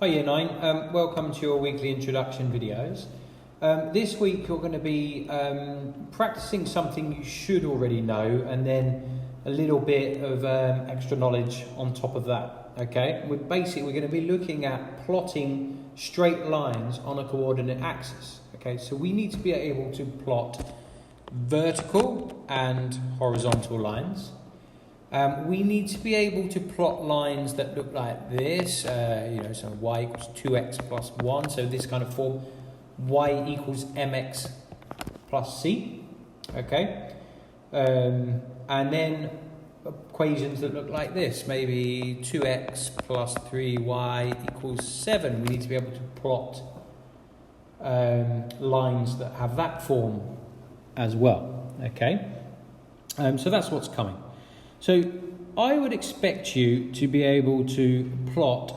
Hi Year 9, welcome to your weekly introduction videos. This week you're going to be practicing something you should already know and then a little bit of extra knowledge on top of that. Okay, we're going to be looking at plotting straight lines on a coordinate axis. Okay, so we need to be able to plot vertical and horizontal lines. We need to be able to plot lines that look like this, so y equals 2x plus 1, so this kind of form, y equals mx plus c, okay? And then equations that look like this, maybe 2x plus 3y equals 7. We need to be able to plot lines that have that form as well, okay? So that's what's coming. So I would expect you to be able to plot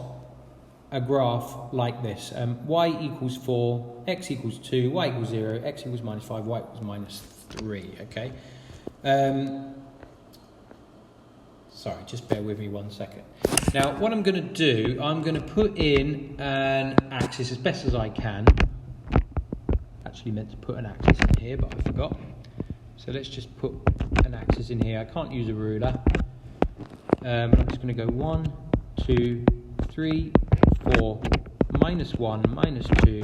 a graph like this. Y equals 4, x equals 2, y equals 0, x equals minus 5, y equals minus 3, okay? Sorry, just bear with me 1 second. Now, what I'm going to do, I'm going to put in an axis as best as I can. Actually meant to put an axis in here, but I forgot. So let's just put an axis in here. I can't use a ruler. I'm just going to go 1, 2, 3, 4, minus 1, minus 2,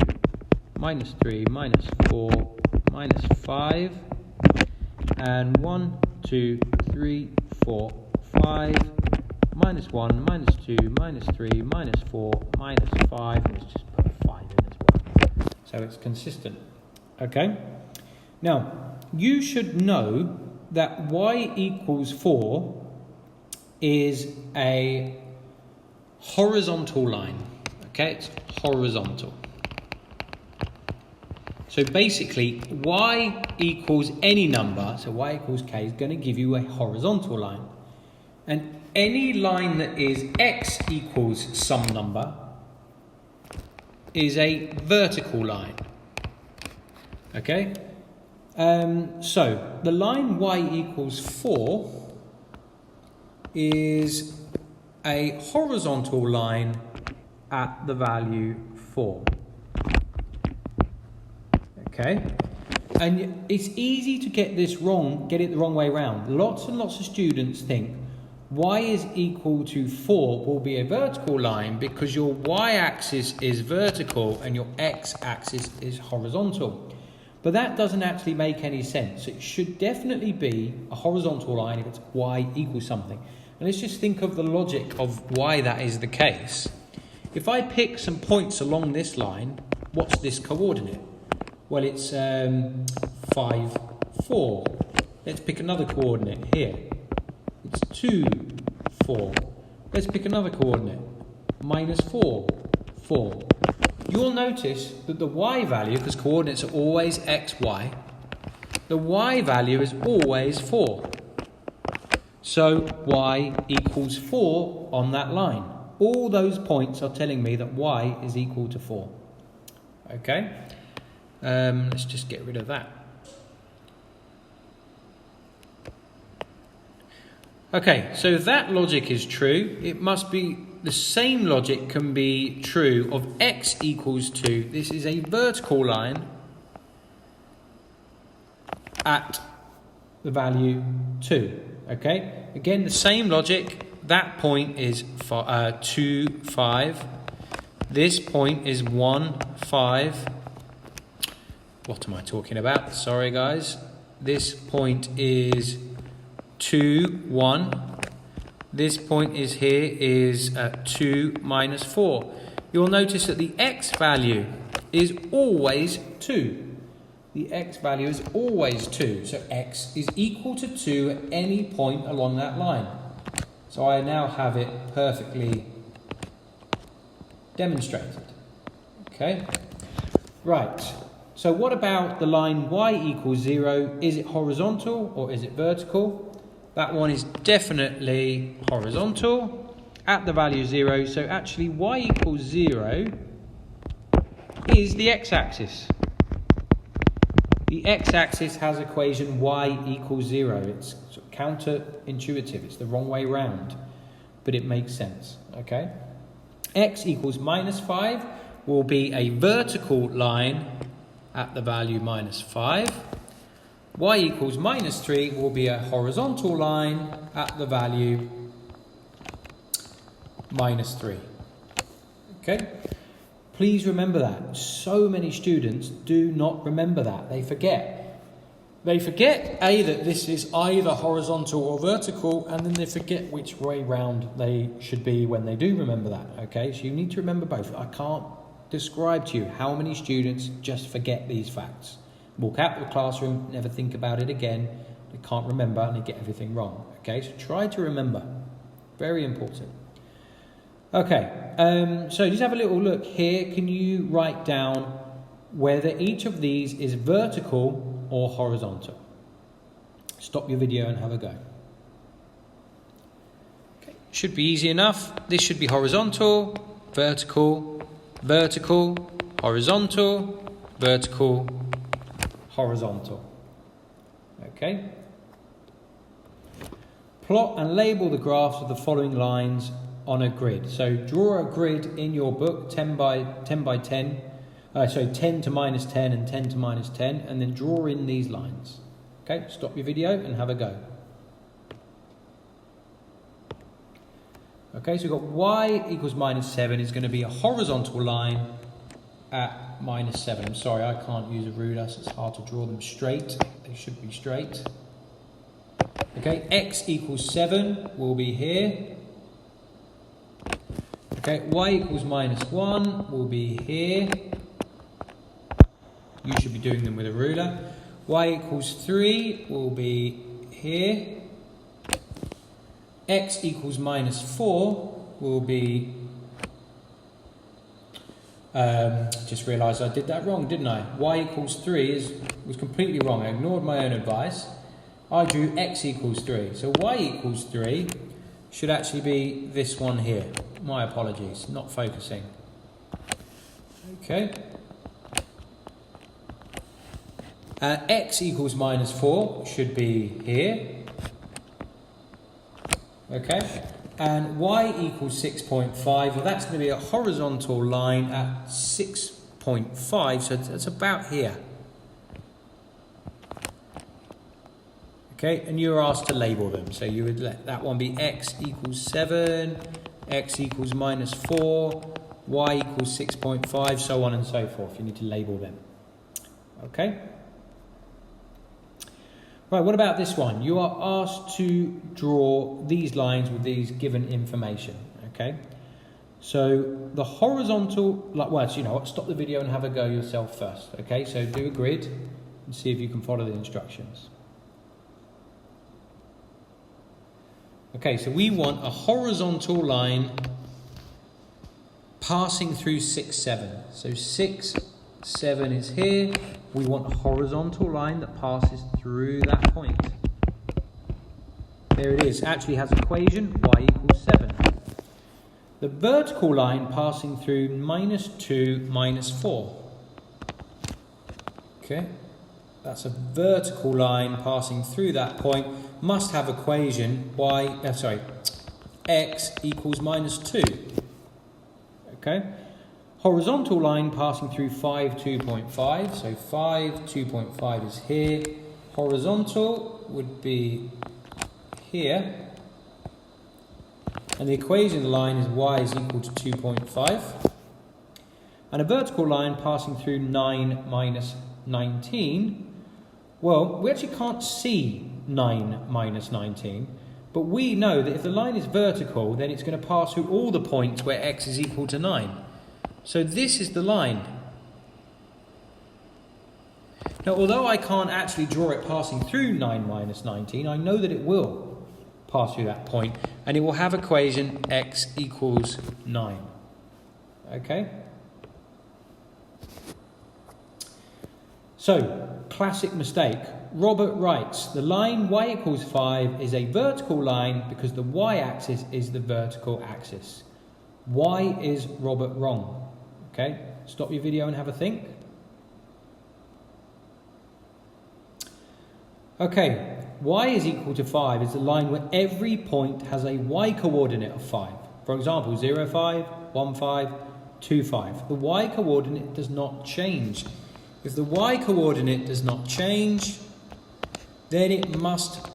minus 3, minus 4, minus 5, and 1, 2, 3, 4, 5, minus 1, minus 2, minus 3, minus 4, minus 5. Let's just put a 5 in as well. So it's consistent. Okay? Now, you should know that y equals 4 is a horizontal line. Okay, it's horizontal. So basically, y equals any number, so y equals k, is going to give you a horizontal line. And any line that is x equals some number is a vertical line. Okay? So the line y equals 4 is a horizontal line at the value 4. Okay? And it's easy to get this wrong, get it the wrong way around. Lots and lots of students think y is equal to 4 will be a vertical line because your y-axis is vertical and your x-axis is horizontal. But that doesn't actually make any sense. It should definitely be a horizontal line if it's y equals something. And let's just think of the logic of why that is the case. If I pick some points along this line, what's this coordinate? Well, it's 5, 4. Let's pick another coordinate here. It's 2, 4. Let's pick another coordinate. Minus 4, 4. You'll notice that the y value, because coordinates are always x, y, the y value is always 4. So y equals 4 on that line. All those points are telling me that y is equal to 4. Okay? Let's just get rid of that. Okay, so if that logic is true, it must be the same logic can be true of x equals 2. This is a vertical line at the value 2. Okay? Again, the same logic. That point is 2, 5. This point is 1, 5. What am I talking about? Sorry, guys. This point is 2, 1. This point is here is 2 minus 4. You'll notice that the x value is always 2. The x value is always 2. So x is equal to 2 at any point along that line. So I now have it perfectly demonstrated. Okay? Right. So what about the line y equals 0? Is it horizontal or is it vertical? That one is definitely horizontal at the value 0. So actually y equals 0 is the x-axis. The x-axis has equation y equals 0. It's sort of counterintuitive. It's the wrong way round. But it makes sense. Okay? x equals minus 5 will be a vertical line at the value minus 5. Y equals minus 3 will be a horizontal line at the value minus 3. Okay? Please remember that. So many students do not remember that. They forget. They forget, A, that this is either horizontal or vertical, and then they forget which way round they should be when they do remember that. Okay? So you need to remember both. I can't describe to you how many students just forget these facts. Walk out of the classroom, never think about it again. They can't remember and they get everything wrong. Okay? So try to remember. Very important. Okay, so just have a little look here. Can you write down whether each of these is vertical or horizontal? Stop your video and have a go. Okay, should be easy enough. This should be horizontal, vertical, vertical, horizontal, vertical, horizontal. Okay. Plot and label the graphs of the following lines on a grid. So draw a grid in your book, 10 by 10, 10 to minus 10 and 10 to minus 10, and then draw in these lines. Okay, stop your video and have a go. Okay, so we've got y equals minus 7 is going to be a horizontal line at minus 7. I'm sorry, I can't use a ruler, so it's hard to draw them straight. They should be straight. Okay, x equals 7 will be here. Okay, y equals minus 1 will be here. You should be doing them with a ruler. Y equals 3 will be here. X equals minus 4 will be... just realised I did that wrong, didn't I? Y equals 3 was completely wrong. I ignored my own advice. I drew x equals 3. So y equals 3 should actually be this one here. My apologies, not focusing. Okay. X equals minus 4 should be here. Okay. And y equals 6.5. Well, that's going to be a horizontal line at 6.5. So it's about here. Okay. And you're asked to label them. So you would let that one be x equals 7. X equals minus 4, y equals 6.5, so on and so forth. You need to label them. Okay? Right, what about this one? You are asked to draw these lines with these given information. Okay? So the horizontal, stop the video and have a go yourself first. Okay? So do a grid and see if you can follow the instructions. Okay, so we want a horizontal line passing through 6, 7. So 6, 7 is here. We want a horizontal line that passes through that point. There it is. Actually has equation y equals 7. The vertical line passing through minus 2, minus 4. Okay, that's a vertical line passing through that point. Must have equation x equals minus 2. Okay. Horizontal line passing through 5, 2.5. So 5, 2.5 is here. Horizontal would be here. And the equation of the line is y is equal to 2.5. And a vertical line passing through 9 minus 19. Well, we actually can't see 9 minus 19, but we know that if the line is vertical, then it's going to pass through all the points where x is equal to 9. So this is the line. Now, although I can't actually draw it passing through 9 minus 19, I know that it will pass through that point, and it will have equation x equals 9. Okay? So, classic mistake. Robert writes, the line y equals 5 is a vertical line because the y-axis is the vertical axis. Why is Robert wrong? Okay, stop your video and have a think. Okay, y is equal to 5 is the line where every point has a y coordinate of 5. For example, 0, 5, 1, 5, 2, 5. The y coordinate does not change. If the y coordinate does not change, then it must